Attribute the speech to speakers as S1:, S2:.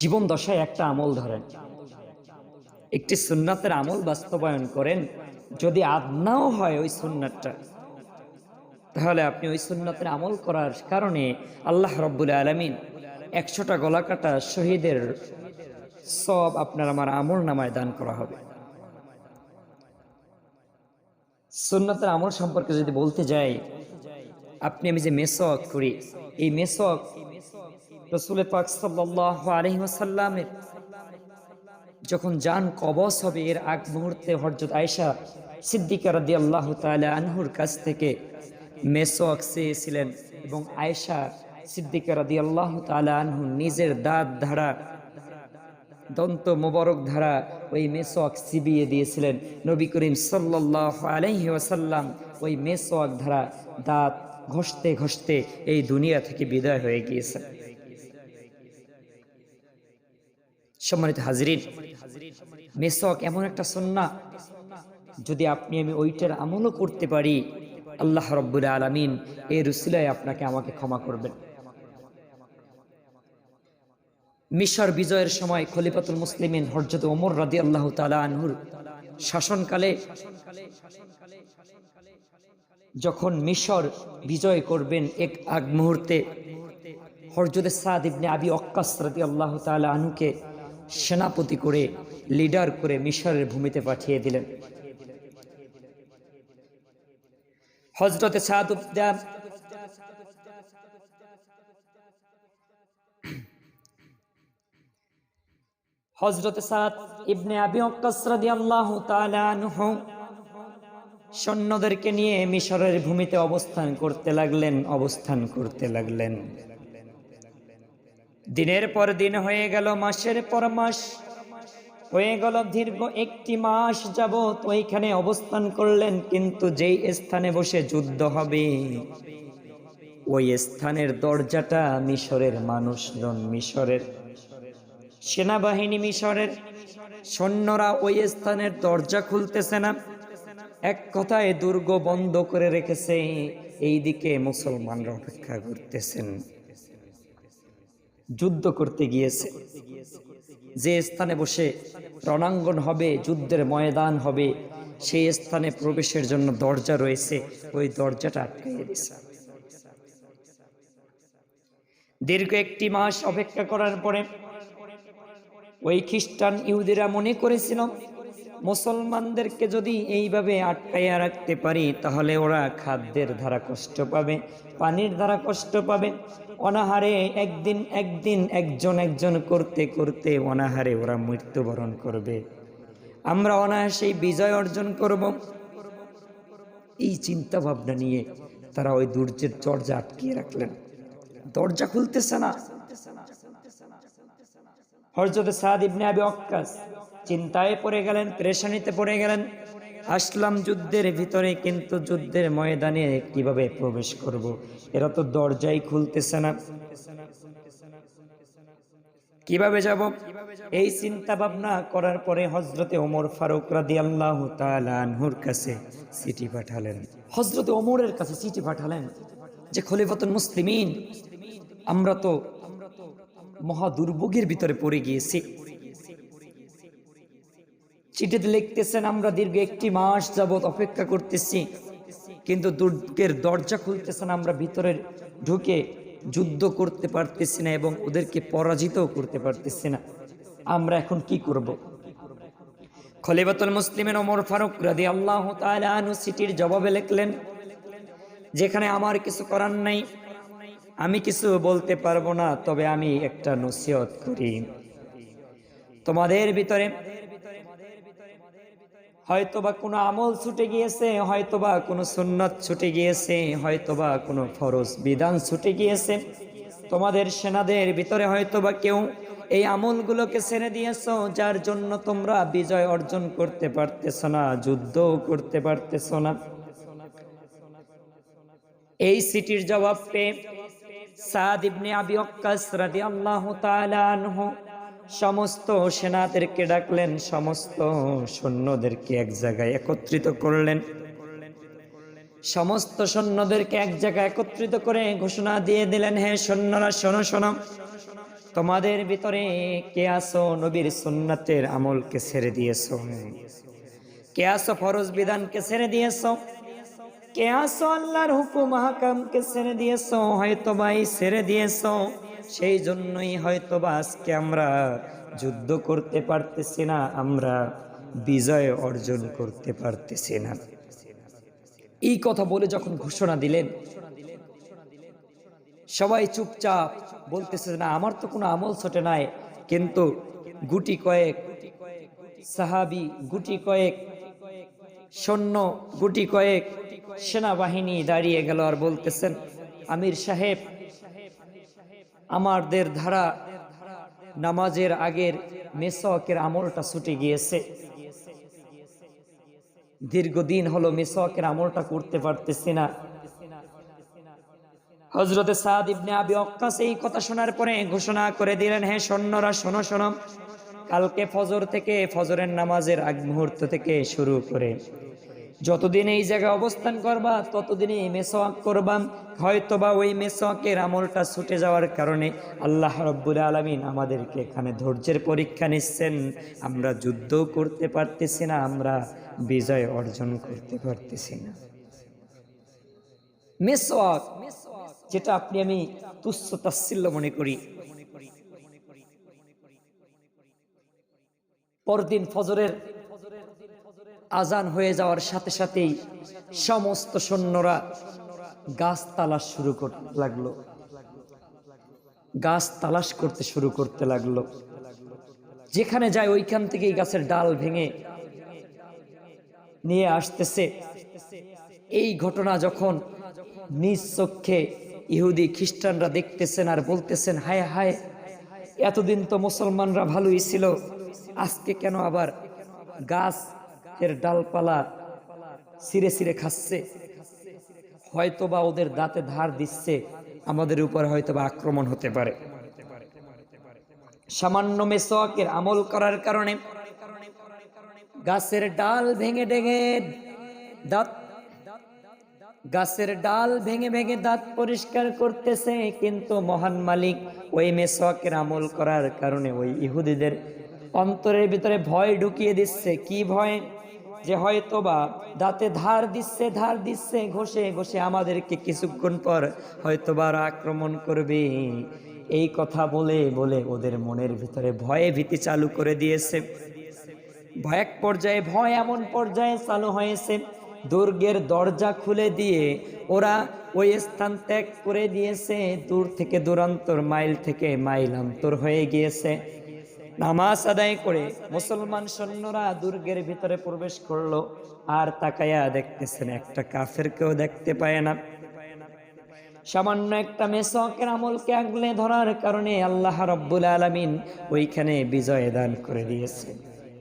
S1: জীবন দশায় একটা আমল ধরেন, একটি সুন্নাতের আমল বাস্তবায়ন করেন। যদি আদনাও হয় ওই সুন্নাতটা, তাহলে আপনি ওই সুন্নাতের আমল করার কারণে আল্লাহ রাব্বুল আলামিন 100টা গলা কাটা শহীদের সওয়াব আপনার আমার আমল নামায় দান করা হবে। সুন্নাতের আমল সম্পর্কে যদি বলতে যাই, আপনি আমি যে মেসওয়াক করি, এই মেসওয়াক রাসূল পাক সাল্লাল্লাহু আলাইহি ওয়াসাল্লামের যখন জান কবজ হবে এর আগ মুহূর্তে হযরত আয়েশা সিদ্দিকা রাদিয়াল্লাহু তাআলা আনহুর কাছ থেকে মেসওয়াক চেয়েছিলেন এবং আয়েশা সিদ্দিকা রাদিয়াল্লাহু তাআলা আনহু নিজের দাঁত ধারা, দন্ত মোবারক ধারা ওই মেসওয়াক চিবিয়ে দিয়েছিলেন। নবী করিম সাল্লাল্লাহু আলাইহি ওয়াসাল্লাম ওই মেসওয়াক ধারা দাঁত ঘষতে ঘষতে এই দুনিয়া থেকে বিদায় হয়ে গিয়েছেন। সম্মানিত হাজিরিন, মেসওয়াক এমন একটা সুন্নাহ, যদি আপনি আমি ওইটার আমলও করতে পারি, আল্লাহ রাব্বুল আলামিন এর উসিলায় আপনাকে আমাকে ক্ষমা করবেন। মিশর বিজয়ের সময় খলিফাতুল মুসলিমিন হযরত ওমর রাদিয়াল্লাহু তাআলা আনহুর শাসনকালে যখন মিশর বিজয় করবেন এক আগ মুহূর্তে হযরত সাদ ইবনে আবি ওয়াক্কাস রাদিয়াল্লাহু তাআলা আনহুকে সেনাপতি করে, লিডার করে মিশরের ভূমিতে পাঠিয়ে দিলেন। হযরত সাদ ইবনে আবি ওয়াক্কাস রাদিয়াল্লাহু তাআলা আনহু সৈন্যদেরকে নিয়ে মিশরের ভূমিতে অবস্থান করতে লাগলেন। দিনের পর দিন হয়ে গেল, মাসের পর মাস হয়ে গেল, দীর্ঘ একটি মাস যাবত ওইখানে অবস্থান করলেন। কিন্তু যেই স্থানে বসে যুদ্ধ হবে ওই স্থানের দরজাটা মিশরের মানুষজন, মিশরের সেনাবাহিনী, মিশরের সৈন্যরা ওই স্থানের দরজা খুলতেছে না। এক কথায় দুর্গ বন্ধ করে রেখেছে। এইদিকে মুসলমানরা অপেক্ষা করতেছেন। যুদ্ধ করতে গিয়েছে, যে স্থানে বসে রণাঙ্গন হবে, যুদ্ধের ময়দান হবে, সেই স্থানে প্রবেশের জন্য দরজা রয়েছে, ওই দরজাটা আটকে দিয়েছে। দীর্ঘ একটি মাস অপেক্ষা করার পরে ওই খ্রিস্টান ইহুদিরা মনে করেছিল, মুসলমানদেরকে যদি এইভাবে আটকাইয়া রাখতে পারি তাহলে ওরা খাদ্যের দ্বারা কষ্ট পাবে, পানির দ্বারা কষ্ট পাবে, অনাহারে একদিন একজন করতে করতে অনাহারে ওরা মৃত্যুবরণ করবে, আমরা অনায়াসেই বিজয় অর্জন করব। এই চিন্তা ভাবনা নিয়ে তারা ওই দুর্যের দরজা আটকিয়ে রাখলেন। দরজা খুলতেছে না। হযরত সাদ ইবনে আবি ওয়াক্কাস চিন্তায় পড়ে গেলেন, পেরেশানিতে পড়ে গেলেন। আসলাম যুদ্ধের ভিতরে, কিন্তু যুদ্ধের ময়দানে কিভাবে প্রবেশ করব? এরা তো দরজাই খুলতেছে না, কিভাবে যাব? এই চিন্তা ভাবনা করার পরে হযরত ওমর ফারুক রাদিয়াল্লাহু তাআলা আনহুর কাছে চিঠি পাঠালেন। হযরত ওমরের কাছে চিঠি পাঠালেন যে খলিফাতুল মুসলিমিন, আমরা তো মহা দুর্ভোগের ভিতরে পড়ে গিয়েছি। চিঠিতে লিখতেছেন, আমরা দীর্ঘ একটি মাস যাবত অপেক্ষা করতেছি, কিন্তু দুর্গের দরজা খুলতেছে না, আমরা ভিতরে ঢুকে যুদ্ধ করতে পারতেছি না এবং ওদেরকে পরাজিত করতে পারতেছি না, আমরা এখন কি করব? খলিফাতুল মুসলিমিন ওমর ফারুক রাদিয়াল্লাহু তাআলা আনহু চিঠির জবাবে লিখলেন, যেখানে আমার কিছু করার নাই, আমি কিছু বলতে পারবো না, তবে আমি একটা নসিহত করি। তোমাদের ভিতরে হয়তোবা কোনো আমল ছুটে গিয়েছে, হয়তোবা কোনো সুন্নাত ছুটে গিয়েছে, হয়তোবা কোনো ফরজ বিধান ছুটে গিয়েছে। তোমাদের সেনাদের ভিতরে হয়তোবা কেউ এই আমলগুলোকে ছেড়ে দিয়েছো, যার জন্য তোমরা বিজয় অর্জন করতে পারতেছো না, যুদ্ধও করতে পারতেছো না। এই চিঠির জবাব পেয়ে সাদ ইবনে আবি ওয়াক্কাস রাদিয়াল্লাহু তাআলা আনহু সমস্ত সেনাদেরকে ডাকলেন, সমস্ত সৈন্যদেরকে এক জায়গায় একত্রিত করলেন। সমস্ত সৈন্যদেরকে এক জায়গায় একত্রিত করে ঘোষণা দিয়ে দিলেন, হে সৈন্যরা শোনো শোনো, তোমাদের ভিতরে কে আছো নবীর সুন্নাতের আমলকে ছেড়ে দিয়েছো, কে আছো ফরজ বিধানকে ছেড়ে দিয়েছো, কে আছো আল্লাহর হুকুম হাকামকে ছেড়ে দিয়েছো। হয়তো ভাই ছেড়ে দিয়েছো, সেই জন্যই হয়তো বা আজকে আমরা যুদ্ধ করতে পারতেছি না, আমরা বিজয় অর্জন করতে পারতেছি না। এই কথা বলে যখন ঘোষণা দিলেন, সবাই চুপচাপ বলতেছে না আমার তো কোনো আমল ছোটে নাই। কিন্তু গুটি কয়েক সাহাবি, গুটি কয়েক সৈন্য, গুটি কয়েক সেনাবাহিনী দাঁড়িয়ে গেল আর বলতেছেন, আমির সাহেব, আমাদের ধারা নামাজের আগের মেসওয়াকের আমলটা ছুটে গিয়েছে, দীর্ঘদিন হলো মেসওয়াকের আমলটা করতে পারতেছি না। হযরতে সাদ ইবনে আবি ওয়াক্কাস এই কথা শোনার পরে ঘোষণা করে দিলেন, হে সৈন্যরা শোনো শোনো, কালকে ফজর থেকে, ফজরের নামাজের আগ মুহূর্ত থেকে শুরু করে যতদিন এই জায়গায় অবস্থান করবা ততদিনই মেসওয়াক করবা। হয়তোবা ওই মেসওয়াকের আমলটা ছুটে যাওয়ার কারণে আল্লাহ রাব্বুল আলামিন আমাদেরকে এখানে ধৈর্যের পরীক্ষা নিচ্ছেন। আমরা যুদ্ধও করতে পারতেছি না, আমরা বিজয় অর্জন করতে পারতেছি না। মেসওয়াক, যেটা আপনি আমি তুচ্ছ তাচ্ছিল্য মনে করি, পরদিন ফজরের আজান হয়ে যাওয়ার সাথে সাথেই সমস্ত সৈন্যরা গাছ তালাশ শুরু করতে লাগলো, গাছ তালাশ করতে শুরু করতে লাগলো। যেখানে যায় ওইখান থেকেই গাছের ডাল ভেঙে নিয়ে আসতেছে। এই ঘটনা যখন নিজ চোখে ইহুদি খ্রিস্টানরা দেখতেছেন আর বলতেছেন, হায় হায়, এতদিন তো মুসলমানরা ভালোই ছিল, আজকে কেন আবার গাছের ডালপালা ছিঁড়ে ছিঁড়ে খাচ্ছে? হয়তোবা ওদের দাঁতে ধার দিচ্ছে, আমাদের উপর হয়তোবা আক্রমণ হতে পারে। সামান্য মেসওয়াকের আমল করার কারণে গাছের ডাল ভেঙে ভেঙে দাঁত, গাছের ডাল ভেঙে ভেঙে দাঁত পরিষ্কার করতেছে। কিন্তু মহান মালিক ওই মেসওয়াকের আমল করার কারণে ওই ইহুদিদের অন্তরের ভিতরে ভয় ঢুকিয়ে দিচ্ছে। কি ভয়? যে হয়তোবা দাঁতে ধার দিচ্ছে ঘষে ঘষে আমাদেরকে কিছুক্ষণ পর হয়তোবা আক্রমণ করবে। এই কথা বলে বলে ওদের মনের ভিতরে ভয়ে ভীতি চালু করে দিয়েছে। এক পর্যায়ে ভয় এমন পর্যায়ে চালু হয়েছে, দুর্গের দরজা খুলে দিয়ে ওরা ওই স্থান ত্যাগ করে দিয়েছে। দূর থেকে দূরান্তর, মাইল থেকে মাইল অন্তর হয়ে গিয়েছে। নামাজ আদায় করে মুসলমান সৈন্যরা দুর্গের ভিতরে প্রবেশ করলো, আর তাকায়া দেখতেছেন একটা কাফেরকেও দেখতে পায় না। সামান্য একটা মেসওয়াকের আমলকে আগলে ধরার কারণে আল্লাহ রাব্বুল আলামিন ওইখানে বিজয় দান করে দিয়েছে।